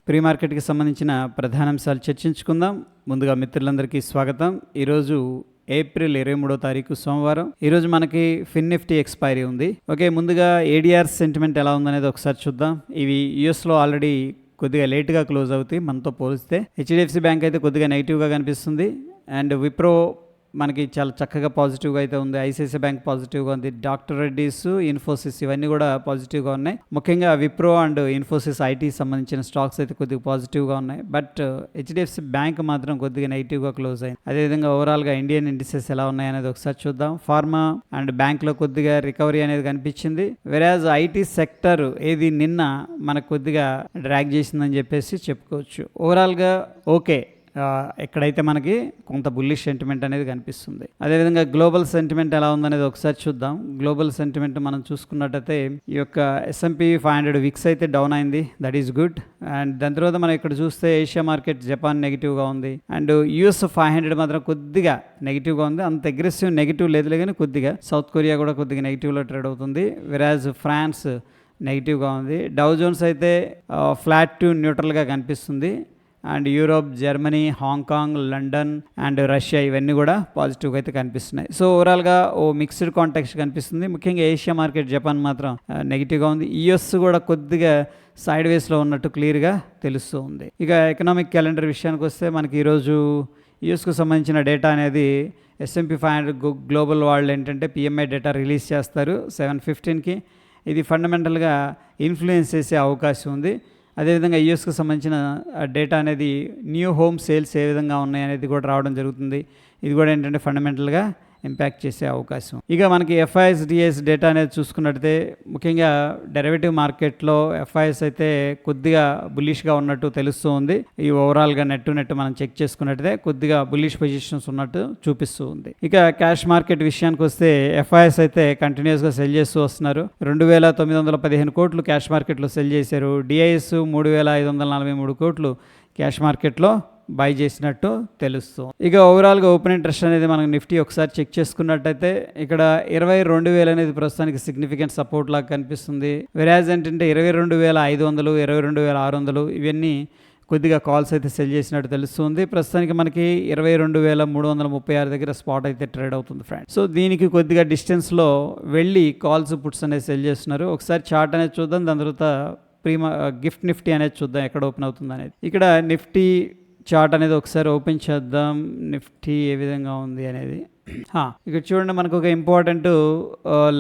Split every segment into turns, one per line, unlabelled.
Pre మార్కెట్కి సంబంధించిన ప్రధాన అంశాలు చర్చించుకుందాం. ముందుగా మిత్రులందరికీ స్వాగతం. ఈరోజు ఏప్రిల్ 23వ తారీఖు సోమవారం. ఈరోజు మనకి ఫిన్ నిఫ్టీ ఎక్స్పైరీ ఉంది. ఓకే, ముందుగా ఏడిఆర్ సెంటిమెంట్ ఎలా ఉందనేది ఒకసారి చూద్దాం. ఇవి యూఎస్లో ఆల్రెడీ కొద్దిగా లేట్గా క్లోజ్ అవుతాయి మనతో పోలిస్తే. హెచ్డిఎఫ్సి బ్యాంక్ అయితే కొద్దిగా నెగిటివ్గా కనిపిస్తుంది. అండ్ విప్రో మనకి చాలా చక్కగా పాజిటివ్గా అయితే ఉంది. ఐసిఐసిఐ బ్యాంక్ పాజిటివ్గా ఉంది. డాక్టర్ రెడ్డీస్, ఇన్ఫోసిస్ ఇవన్నీ కూడా పాజిటివ్గా ఉన్నాయి. ముఖ్యంగా విప్రో అండ్ ఇన్ఫోసిస్ ఐటీ సంబంధించిన స్టాక్స్ అయితే కొద్దిగా పాజిటివ్గా ఉన్నాయి. బట్ హెచ్డిఎఫ్సి బ్యాంక్ మాత్రం కొద్దిగా నెగిటివ్గా క్లోజ్ అయింది. అదేవిధంగా ఓవరాల్గా ఇండియన్ ఇండిసెస్ ఎలా ఉన్నాయి అనేది ఒకసారి చూద్దాం. ఫార్మా అండ్ బ్యాంక్లో కొద్దిగా రికవరీ అనేది కనిపించింది. వెరాజ్ ఐటీ సెక్టర్ ఏది నిన్న మనకు కొద్దిగా డ్రాగ్ చేసిందని చెప్పేసి చెప్పుకోవచ్చు. ఓవరాల్గా ఓకే, ఎక్కడైతే మనకి కొంత బుల్లిష్ సెంటిమెంట్ అనేది కనిపిస్తుంది. అదేవిధంగా గ్లోబల్ సెంటిమెంట్ ఎలా ఉందనేది ఒకసారి చూద్దాం. గ్లోబల్ సెంటిమెంట్ మనం చూసుకున్నట్టయితే ఈ యొక్క S&P 500 విక్స్ అయితే డౌన్ అయింది. That is good. అండ్ దాని తర్వాత మనం ఇక్కడ చూస్తే ఏషియా మార్కెట్, జపాన్ నెగిటివ్గా ఉంది. అండ్ US 500 మాత్రం కొద్దిగా నెగిటివ్గా ఉంది. అంత అగ్రెసివ్ నెగిటివ్ లేదులే కానీ కొద్దిగా. సౌత్ కొరియా కూడా కొద్దిగా నెగిటివ్లో ట్రేడ్ అవుతుంది. వెరాజ్ ఫ్రాన్స్ నెగిటివ్గా ఉంది. డౌ జోన్స్ అయితే ఫ్లాట్ టు న్యూట్రల్గా కనిపిస్తుంది. And Europe, Germany, Hong Kong, London and Russia ఇవన్నీ కూడా పాజిటివ్గా అయితే కనిపిస్తున్నాయి. సో ఓవరాల్గా ఓ మిక్స్డ్ కాంటెక్స్ట్ కనిపిస్తుంది. ముఖ్యంగా ఏషియా మార్కెట్, జపాన్ మాత్రం నెగిటివ్గా ఉంది. యుఎస్ కూడా కొద్దిగా సైడ్ వేస్లో ఉన్నట్టు క్లియర్గా తెలుస్తూ ఉంది. ఇక ఎకనామిక్ క్యాలెండర్ విషయానికి వస్తే మనకి ఈరోజు యుఎస్కు సంబంధించిన డేటా అనేది S&P 500 గ్లోబల్ వాళ్ళు ఏంటంటే PMI డేటా రిలీజ్ చేస్తారు 7:15కి. ఇది ఫండమెంటల్గా ఇన్ఫ్లుయెన్స్ చేసే అవకాశం ఉంది. అదేవిధంగా యూఎస్కి సంబంధించిన డేటా అనేది న్యూ హోమ్ సేల్స్ ఏ విధంగా ఉన్నాయి అనేది కూడా రావడం జరుగుతుంది. ఇది కూడా ఏంటంటే ఫండమెంటల్గా ఇంపాక్ట్ చేసే అవకాశం. ఇక మనకి FIS/DIS డేటా అనేది చూసుకున్నట్టయితే ముఖ్యంగా డెరివేటివ్ మార్కెట్లో FIS అయితే కొద్దిగా బుల్లిష్గా ఉన్నట్టు తెలుస్తూ ఉంది. ఈ ఓవరాల్గా నెట్ మనం చెక్ చేసుకున్నట్టయితే కొద్దిగా బుల్లిష్ పొజిషన్స్ ఉన్నట్టు చూపిస్తూ ఉంది. ఇక క్యాష్ మార్కెట్ విషయానికి వస్తే FIS అయితే కంటిన్యూస్గా సెల్ చేస్తూ వస్తున్నారు. 2,915 కోట్లు క్యాష్ మార్కెట్లో సెల్ చేశారు. DIS 3,543 కోట్లు క్యాష్ మార్కెట్లో బై చేసినట్టు తెలుస్తుంది. ఇక ఓవరాల్గా ఓపెన్ ఇంట్రెస్ట్ అనేది మనకు నిఫ్టీ ఒకసారి చెక్ చేసుకున్నట్టయితే ఇక్కడ 22,000 అనేది ప్రస్తుతానికి సిగ్నిఫికెంట్ సపోర్ట్ లాగా కనిపిస్తుంది. వెరాజ్ ఏంటంటే 22,500, 22,600 ఇవన్నీ కొద్దిగా కాల్స్ అయితే సెల్ చేసినట్టు తెలుస్తుంది. ప్రస్తుతానికి మనకి 22,336 దగ్గర స్పాట్ అయితే ట్రేడ్ అవుతుంది ఫ్రెండ్స్. సో దీనికి కొద్దిగా డిస్టెన్స్లో వెళ్ళి కాల్స్, పుట్స్ అనేది సెల్ చేస్తున్నారు. ఒకసారి చార్ట్ అనేది చూద్దాం. దాని తర్వాత గిఫ్ట్ నిఫ్టీ అనేది చూద్దాం ఎక్కడ ఓపెన్ అవుతుంది అనేది. ఇక్కడ నిఫ్టీ చార్ట్ అనేది ఒకసారి ఓపెన్ చేద్దాం. నిఫ్టీ ఏ విధంగా ఉంది అనేది ఇక్కడ చూడండి. మనకు ఒక ఇంపార్టెంట్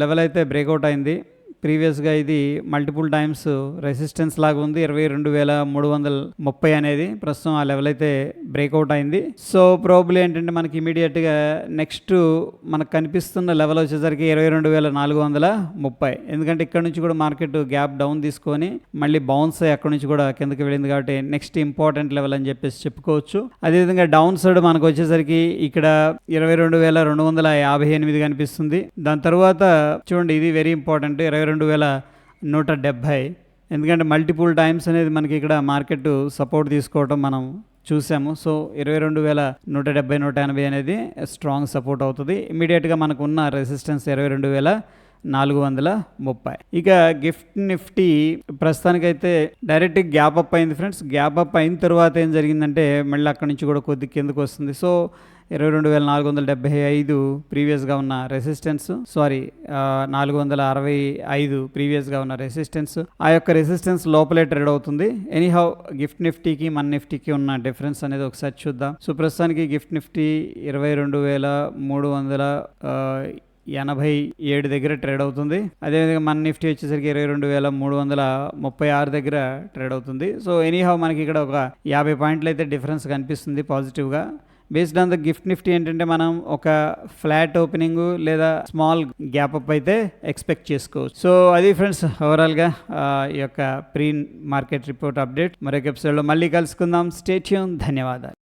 లెవెల్ అయితే బ్రేక్అవుట్ అయింది. ప్రీవియస్గా ఇది మల్టిపుల్ టైమ్స్ రెసిస్టెన్స్ లాగా ఉంది. 22,330 అనేది ప్రస్తుతం ఆ లెవెల్ అయితే బ్రేక్అవుట్ అయింది. సో ప్రాబబ్లీ ఏంటంటే మనకి ఇమీడియట్గా నెక్స్ట్ మనకు కనిపిస్తున్న లెవెల్ వచ్చేసరికి 22,430. ఎందుకంటే ఇక్కడ నుంచి కూడా మార్కెట్ గ్యాప్ డౌన్ తీసుకొని మళ్ళీ బౌన్స్ అయ్యి అక్కడ నుంచి కూడా కిందకి వెళ్ళింది. కాబట్టి నెక్స్ట్ ఇంపార్టెంట్ లెవెల్ అని చెప్పేసి చెప్పుకోవచ్చు. అదేవిధంగా డౌన్ సైడ్ మనకు వచ్చేసరికి ఇక్కడ 22,258 కనిపిస్తుంది. దాని తర్వాత చూడండి, ఇది వెరీ ఇంపార్టెంట్, 22,170. ఎందుకంటే మల్టిపుల్ టైమ్స్ అనేది మనకి ఇక్కడ మార్కెట్ సపోర్ట్ తీసుకోవడం మనం చూసాము. సో 22,170, 180 అనేది స్ట్రాంగ్ సపోర్ట్ అవుతుంది. ఇమీడియట్గా మనకు ఉన్న రెసిస్టెన్స్ 22,430. ఇక గిఫ్ట్ నిఫ్టీ ప్రస్తుతానికైతే డైరెక్ట్ గ్యాప్ అప్ అయింది ఫ్రెండ్స్. గ్యాప్ అప్ అయిన తర్వాత ఏం జరిగిందంటే మళ్ళీ అక్కడి నుంచి కూడా కొద్ది కిందకు వస్తుంది. సో 22,475 ప్రీవియస్గా ఉన్న రెసిస్టెన్స్, 465 ప్రీవియస్గా ఉన్న రెసిస్టెన్స్. ఆ యొక్క రెసిస్టెన్స్ లోపలే ట్రేడ్ అవుతుంది. ఎనీహౌ గిఫ్ట్ నిఫ్టీకి మన నిఫ్టీకి ఉన్న డిఫరెన్స్ అనేది ఒకసారి చూద్దాం. సో ప్రస్తుతానికి గిఫ్ట్ నిఫ్టీ 22,387 దగ్గర ట్రేడ్ అవుతుంది. అదేవిధంగా మన నిఫ్టీ వచ్చేసరికి 22,336 దగ్గర ట్రేడ్ అవుతుంది. సో ఎనీహౌ మనకి ఇక్కడ ఒక 50 పాయింట్లు అయితే డిఫరెన్స్ కనిపిస్తుంది పాజిటివ్గా. Based on the gift Nifty ఏంటంటే మనం ఒక ఫ్లాట్ ఓపెనింగ్ లేదా స్మాల్ గ్యాప్ అప్ అయితే ఎక్స్పెక్ట్ చేసుకోవచ్చు. సో అది ఫ్రెండ్స్ ఓవరాల్గా ఈ యొక్క ప్రీ మార్కెట్ రిపోర్ట్ అప్డేట్. మరొక ఎపిసోడ్లో మళ్ళీ కలుసుకుందాం. Stay tune. ధన్యవాదాలు.